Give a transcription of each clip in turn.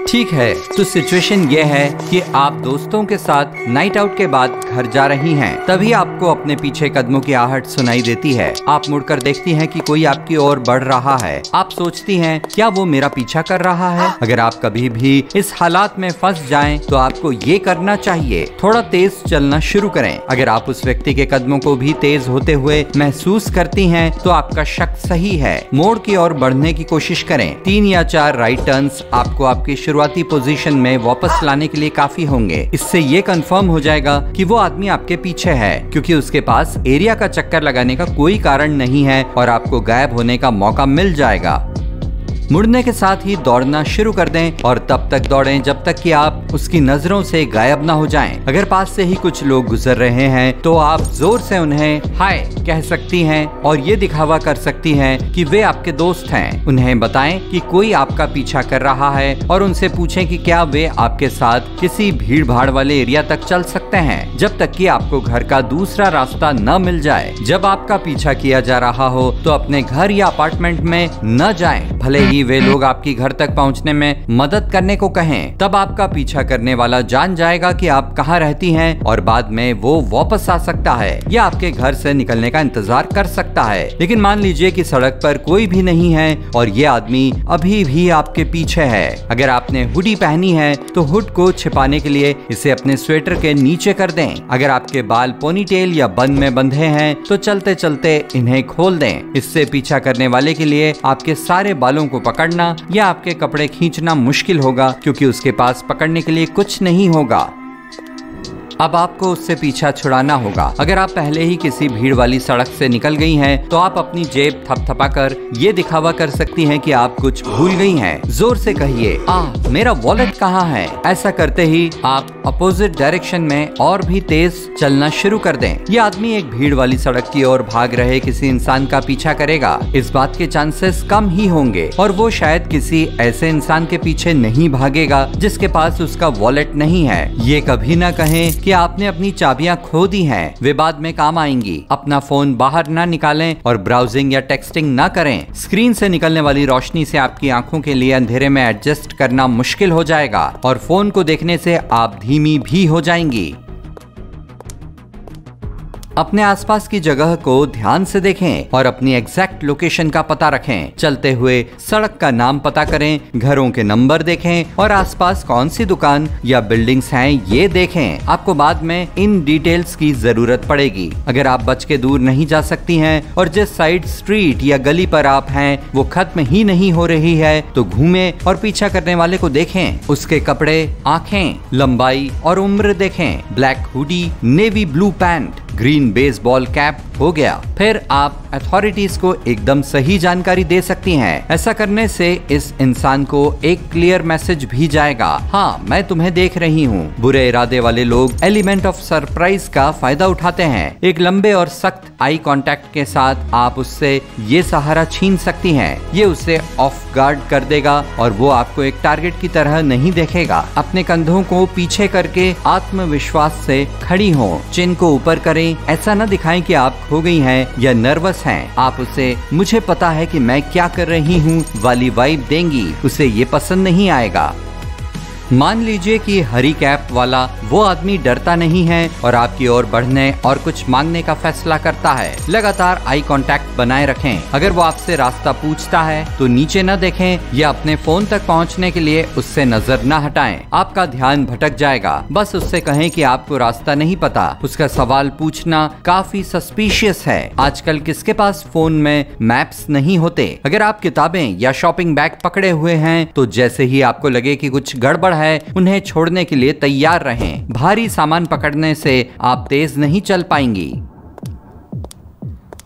ठीक है, तो सिचुएशन ये है कि आप दोस्तों के साथ नाइट आउट के बाद घर जा रही हैं। तभी आपको अपने पीछे कदमों की आहट सुनाई देती है। आप मुड़कर देखती हैं कि कोई आपकी ओर बढ़ रहा है। आप सोचती हैं, क्या वो मेरा पीछा कर रहा है? अगर आप कभी भी इस हालात में फंस जाएं, तो आपको ये करना चाहिए, थोड़ा तेज चलना शुरू करें। अगर आप उस व्यक्ति के कदमों को भी तेज होते हुए महसूस करती हैं, तो आपका शक सही है। मोड़ की ओर बढ़ने की कोशिश करें। 3 या 4 राइट टर्न्स आपको आपकी शुरुआती पोजीशन में वापस लाने के लिए काफी होंगे। इससे ये कंफर्म हो जाएगा कि वो आदमी आपके पीछे है, क्योंकि उसके पास एरिया का चक्कर लगाने का कोई कारण नहीं है और आपको गायब होने का मौका मिल जाएगा। मुड़ने के साथ ही दौड़ना शुरू कर दें और तब तक दौड़ें जब तक कि आप उसकी नजरों से गायब ना हो जाएं। अगर पास से ही कुछ लोग गुजर रहे हैं तो आप जोर से उन्हें हाय कह सकती हैं और ये दिखावा कर सकती हैं कि वे आपके दोस्त हैं। उन्हें बताएं कि कोई आपका पीछा कर रहा है और उनसे पूछें कि क्या वे आपके साथ किसी भीड़ भाड़ वाले एरिया तक चल सकते हैं, जब तक कि आपको घर का दूसरा रास्ता न मिल जाए। जब आपका पीछा किया जा रहा हो तो अपने घर या अपार्टमेंट में न जाएं, भले ही वे लोग आपकी घर तक पहुंचने में मदद करने को कहें। तब आपका पीछा करने वाला जान जाएगा कि आप कहां रहती हैं और बाद में वो वापस आ सकता है या आपके घर से निकलने का इंतजार कर सकता है। लेकिन मान लीजिए कि सड़क पर कोई भी नहीं है और ये आदमी अभी भी आपके पीछे है। अगर आपने हुडी पहनी है तो हुड को छिपाने के लिए इसे अपने स्वेटर के नीचे कर दें। अगर आपके बाल पोनीटेल या बन में बंधे हैं तो चलते चलते इन्हें खोल दें। इससे पीछा करने वाले के लिए आपके सारे बालों को पकड़ना या आपके कपड़े खींचना मुश्किल होगा, क्योंकि उसके पास पकड़ने के लिए कुछ नहीं होगा। अब आपको उससे पीछा छुड़ाना होगा। अगर आप पहले ही किसी भीड़ वाली सड़क से निकल गई हैं, तो आप अपनी जेब थपथपाकर ये दिखावा कर सकती हैं कि आप कुछ भूल गई हैं। जोर से कहिए, मेरा वॉलेट कहाँ है? ऐसा करते ही आप अपोजिट डायरेक्शन में और भी तेज चलना शुरू कर दें। ये आदमी एक भीड़ वाली सड़क की ओर भाग रहे किसी इंसान का पीछा करेगा। इस बात के चांसेस कम ही होंगे और वो शायद किसी ऐसे इंसान के पीछे नहीं भागेगा जिसके पास उसका वॉलेट नहीं है। ये कभी ना कहें कि आपने अपनी चाबियां खो दी हैं, वे बाद में काम आएंगी। अपना फोन बाहर ना निकालें और ब्राउजिंग या टेक्सटिंग ना करें। स्क्रीन से निकलने वाली रोशनी से आपकी आंखों के लिए अंधेरे में एडजस्ट करना मुश्किल हो जाएगा और फोन को देखने से आप धीमी भी हो जाएंगी। अपने आसपास की जगह को ध्यान से देखें और अपनी एग्जैक्ट लोकेशन का पता रखें। चलते हुए सड़क का नाम पता करें, घरों के नंबर देखें और आसपास कौन सी दुकान या बिल्डिंग्स हैं ये देखें। आपको बाद में इन डिटेल्स की जरूरत पड़ेगी। अगर आप बच के दूर नहीं जा सकती हैं और जिस साइड स्ट्रीट या गली पर आप हैं वो खत्म ही नहीं हो रही है, तो घूमें और पीछा करने वाले को देखें। उसके कपड़े, आंखें, लंबाई और उम्र देखें। Black hoodie, navy blue pant, green baseball cap हो गया। फिर आप अथॉरिटीज को एकदम सही जानकारी दे सकती हैं। ऐसा करने से इस इंसान को एक क्लियर मैसेज भी जाएगा, हाँ मैं तुम्हें देख रही हूँ। बुरे इरादे वाले लोग एलिमेंट ऑफ सरप्राइज का फायदा उठाते हैं। एक लंबे और सख्त आई कांटेक्ट के साथ आप उससे ये सहारा छीन सकती हैं। ये उसे ऑफ गार्ड कर देगा और वो आपको एक टारगेट की तरह नहीं देखेगा। अपने कंधों को पीछे करके आत्मविश्वास से खड़ी हो, चिन को ऊपर करें। ऐसा न दिखाएं कि आप खो गई हैं या नर्वस हैं। आप उसे मुझे पता है कि मैं क्या कर रही हूँ वाली वाइब देंगी। उसे ये पसंद नहीं आएगा। मान लीजिए कि हरी कैप वाला वो आदमी डरता नहीं है और आपकी ओर बढ़ने और कुछ मांगने का फैसला करता है। लगातार आई कांटेक्ट बनाए रखें। अगर वो आपसे रास्ता पूछता है तो नीचे न देखें या अपने फोन तक पहुंचने के लिए उससे नजर न हटाएं। आपका ध्यान भटक जाएगा। बस उससे कहें कि आपको रास्ता नहीं पता। उसका सवाल पूछना काफी सस्पिशियस है। आजकल किसके पास फोन में मैप्स नहीं होते? अगर आप किताबें या शॉपिंग बैग पकड़े हुए हैं तो जैसे ही आपको लगे कि कुछ गड़बड़ है, उन्हें छोड़ने के लिए तैयार रहें। भारी सामान पकड़ने से आप तेज नहीं चल पाएंगी।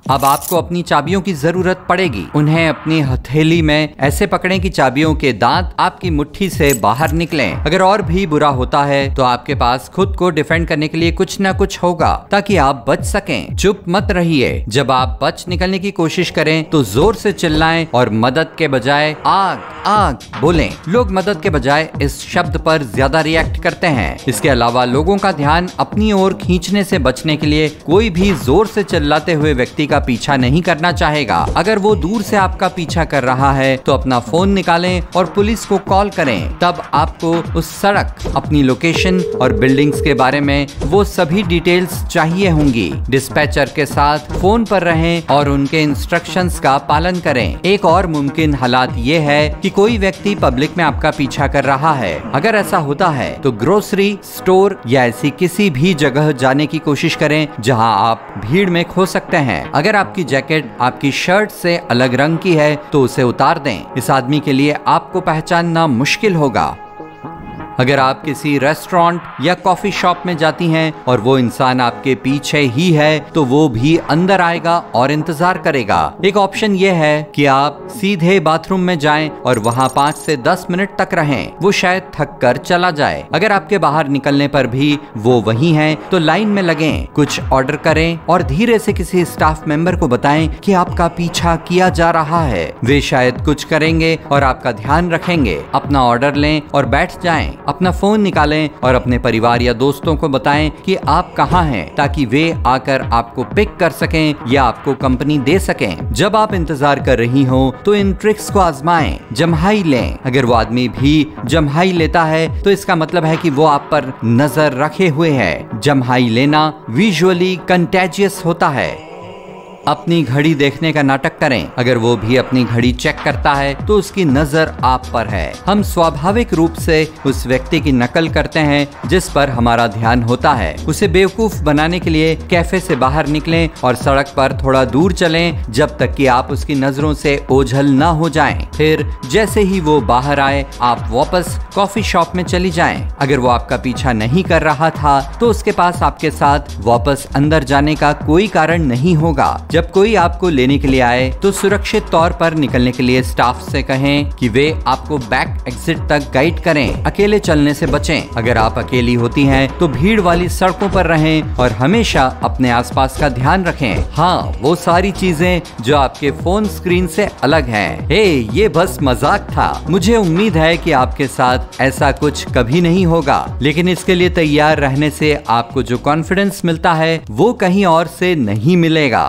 अब आपको अपनी चाबियों की जरूरत पड़ेगी। उन्हें अपनी हथेली में ऐसे पकड़ें कि चाबियों के दांत आपकी मुट्ठी से बाहर निकलें। अगर और भी बुरा होता है तो आपके पास खुद को डिफेंड करने के लिए कुछ न कुछ होगा ताकि आप बच सकें। चुप मत रहिए। जब आप बच निकलने की कोशिश करें तो जोर से चिल्लाएं और मदद के बजाय आग आग बोलें। लोग मदद के बजाय इस शब्द पर ज्यादा रिएक्ट करते हैं। इसके अलावा लोगों का ध्यान अपनी ओर खींचने से बचने के लिए कोई भी जोर से चिल्लाते हुए व्यक्ति का का पीछा नहीं करना चाहेगा। अगर वो दूर से आपका पीछा कर रहा है तो अपना फोन निकालें और पुलिस को कॉल करें। तब आपको उस सड़क, अपनी लोकेशन और बिल्डिंग्स के बारे में वो सभी डिटेल्स चाहिए होंगी। डिस्पैचर के साथ फोन पर रहें और उनके इंस्ट्रक्शंस का पालन करें। एक और मुमकिन हालात ये है कि कोई व्यक्ति पब्लिक में आपका पीछा कर रहा है। अगर ऐसा होता है तो ग्रोसरी स्टोर या ऐसी किसी भी जगह जाने की कोशिश करें जहां आप भीड़ में खो सकते हैं। अगर आपकी जैकेट आपकी शर्ट से अलग रंग की है तो उसे उतार दें। इस आदमी के लिए आपको पहचानना मुश्किल होगा। अगर आप किसी रेस्टोरेंट या कॉफी शॉप में जाती हैं और वो इंसान आपके पीछे ही है तो वो भी अंदर आएगा और इंतजार करेगा। एक ऑप्शन ये है कि आप सीधे बाथरूम में जाएं और वहां 5 से 10 मिनट तक रहें। वो शायद थक कर चला जाए। अगर आपके बाहर निकलने पर भी वो वहीं है तो लाइन में लगें, कुछ ऑर्डर करें और धीरे से किसी स्टाफ मेंबर को बताएं कि आपका पीछा किया जा रहा है। वे शायद कुछ करेंगे और आपका ध्यान रखेंगे। अपना ऑर्डर लें और बैठ जाएं। अपना फोन निकालें और अपने परिवार या दोस्तों को बताएं कि आप कहां हैं ताकि वे आकर आपको पिक कर सकें या आपको कंपनी दे सकें। जब आप इंतजार कर रही हो तो इन ट्रिक्स को आजमाएं। जम्हाई लें। अगर वो आदमी भी जम्हाई लेता है तो इसका मतलब है कि वो आप पर नजर रखे हुए है। जम्हाई लेना विजुअली कंटेजियस होता है। अपनी घड़ी देखने का नाटक करें। अगर वो भी अपनी घड़ी चेक करता है तो उसकी नजर आप पर है। हम स्वाभाविक रूप से उस व्यक्ति की नकल करते हैं जिस पर हमारा ध्यान होता है। उसे बेवकूफ बनाने के लिए कैफे से बाहर निकलें और सड़क पर थोड़ा दूर चलें जब तक कि आप उसकी नजरों से ओझल न हो जाएं। फिर जैसे ही वो बाहर आए आप वापस कॉफी शॉप में चली जाएं। अगर वो आपका पीछा नहीं कर रहा था तो उसके पास आपके साथ वापस अंदर जाने का कोई कारण नहीं होगा। जब कोई आपको लेने के लिए आए तो सुरक्षित तौर पर निकलने के लिए स्टाफ से कहें कि वे आपको बैक एग्जिट तक गाइड करें। अकेले चलने से बचें। अगर आप अकेली होती हैं तो भीड़ वाली सड़कों पर रहें और हमेशा अपने आसपास का ध्यान रखें। हाँ, वो सारी चीजें जो आपके फोन स्क्रीन से अलग हैं। हे, ये बस मजाक था। मुझे उम्मीद है कि आपके साथ ऐसा कुछ कभी नहीं होगा, लेकिन इसके लिए तैयार रहने से आपको जो कॉन्फिडेंस मिलता है वो कहीं और से नहीं मिलेगा।